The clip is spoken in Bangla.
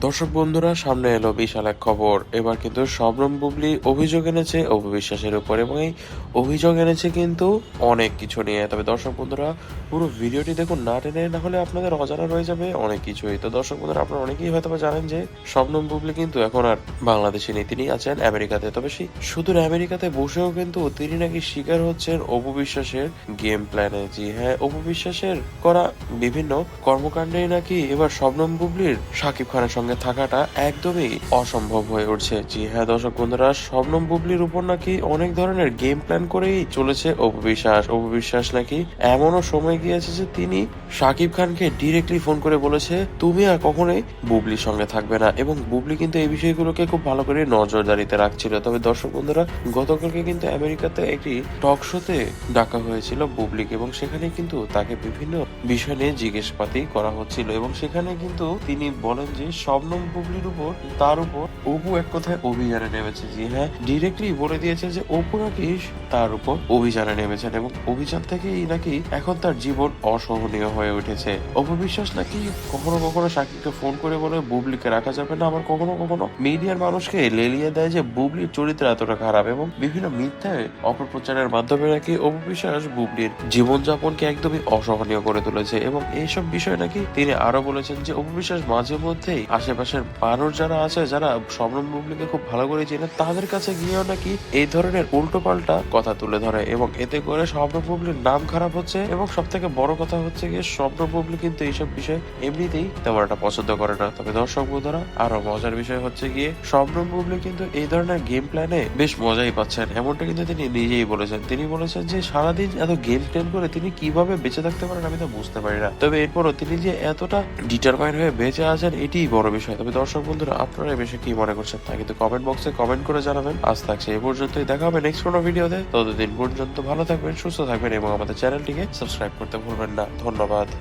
দর্শক বন্ধুরা, সামনে এলো বিশাল এক খবর। এবার কিন্তু শবনম বুবলি অভিযোগ এনেছে অপু বিশ্বাসের উপর, এবং এই অভিযোগ এনেছে কিন্তু অনেক কিছু নিয়ে। তবে দর্শক বন্ধুরা, পুরো ভিডিওটি দেখুন না টেনে, না হলে আপনাদের অজানা রয়ে যাবে অনেক কিছুই। তো দর্শক বন্ধুরা, আপনারা অনেকেই হয়তো জানেন যে শবনম বুবলি কিন্তু এখন আর বাংলাদেশে নেই, তিনি আছেন আমেরিকাতে। তবে সেই সুদূর আমেরিকাতে বসেও কিন্তু তিনি নাকি শিকার হচ্ছেন অপু বিশ্বাসের গেম প্ল্যানে। জি হ্যাঁ, অপু বিশ্বাসের করা বিভিন্ন কর্মকাণ্ডেই নাকি এবার শবনম বুবলির শাকিব খানের সঙ্গে থাকাটা একদমই অসম্ভব হয়ে উঠছে। জি হ্যাঁ দর্শক বন্ধুরা, শবনম বুবলির উপর নাকি অনেক ধরনের গেম প্ল্যান করেই চলেছে অপু বিশ্বাস। অপু বিশ্বাস নাকি এমনও সময় গিয়েছে যে তিনি শাকিব খানকে ডিরেক্টলি ফোন করে বলেছে, তুমি আর কখনোই বুবলির সঙ্গে থাকবে না। এবং বুবলি কিন্তু এই বিষয়গুলোকে খুব ভালো করে নজরদারিতে রাখছিল। তবে দর্শক বন্ধুরা, গতকালকে কিন্তু আমেরিকাতে একটি টক শোতে ডাকা হয়েছিল বুবলিকে, এবং সেখানে কিন্তু তাকে বিভিন্ন বিষয় নিয়ে জিজ্ঞাসাবাদ করা হচ্ছিল। এবং সেখানে কিন্তু তিনি বলেন যে শবনম বুবলির উপর, তার উপর অপু এক কথায় অভিযানে নেমেছে। জি হ্যাঁ, ডিরেক্টলি বলে দিয়েছে যে অপু নাকি তার উপর অভিযানে নেমেছেন, এবং অভিযান থেকেই নাকি এখন তার জীবন অসহনীয় হয়ে উঠেছে। অপু বিশ্বাস নাকি কখনো কখনো শাকিবকে ফোন করে বলে বুবলিকে রাখা যাবে না, আবার কখনো কখনো মিডিয়ার মানুষকে লেলিয়ে দেয় যে বুবলির চরিত্র এতটা খারাপ, এবং বিভিন্ন মিথ্যায় অপপ্রচারের মাধ্যমে নাকি অপু বিশ্বাস বুবলির জীবনযাপনকে একদমই অসহনীয় করে তুলেছে। এবং এইসব বিষয় নাকি তিনি আরো বলেছেন যে অপু বিশ্বাস মাঝে মধ্যেই আশেপাশের মানুষ যারা আছে, যারা শবনম বুবলিকে খুব ভালো করে চেনে, তাদের কাছে গিয়েও নাকি এই ধরনের উল্টো পাল্টা কথা তুলে ধরে, এবং এতে করে শবনম বুবলির নাম খারাপ হচ্ছে। এবং সব থেকে বড় কথা হচ্ছে গিয়ে শবনম বুবলি কিন্তু এইসব বিষয় এমনিতেই তেমন একটা পছন্দ করে না। তবে দর্শক বন্ধুরা, আরো মজার বিষয় হচ্ছে গিয়ে শবনম বুবলি কিন্তু এই ধরনের গেম প্ল্যানে বেশ মজাই পাচ্ছেন, এমনটা কিন্তু তিনি নিজেই বলেছেন। তিনি বলেছেন যে সারাদিন এত গেম প্ল্যান করে তিনি কিভাবে বেঁচে থাকতে পারেন আমি তো বুঝতে পারি না। তবে এরপরও তিনি যে এতটা ডিটারমাইন হয়ে বেঁচে আছেন, এটিই বড় বিষয়। তবে দর্শক বন্ধুরা, আপনারা এই বিষয়ে কি মনে করছেন তা কিন্তু কমেন্ট বক্সে কমেন্ট করে জানাবেন। আজ থাকছে এই পর্যন্তই, দেখা হবে নেক্সট কোনো ভিডিওতে। ততদিন পর্যন্ত ভালো থাকবেন, সুস্থ থাকবেন, এবং আমাদের চ্যানেলটিকে সাবস্ক্রাইব করতে ভুলবেন না। ধন্যবাদ।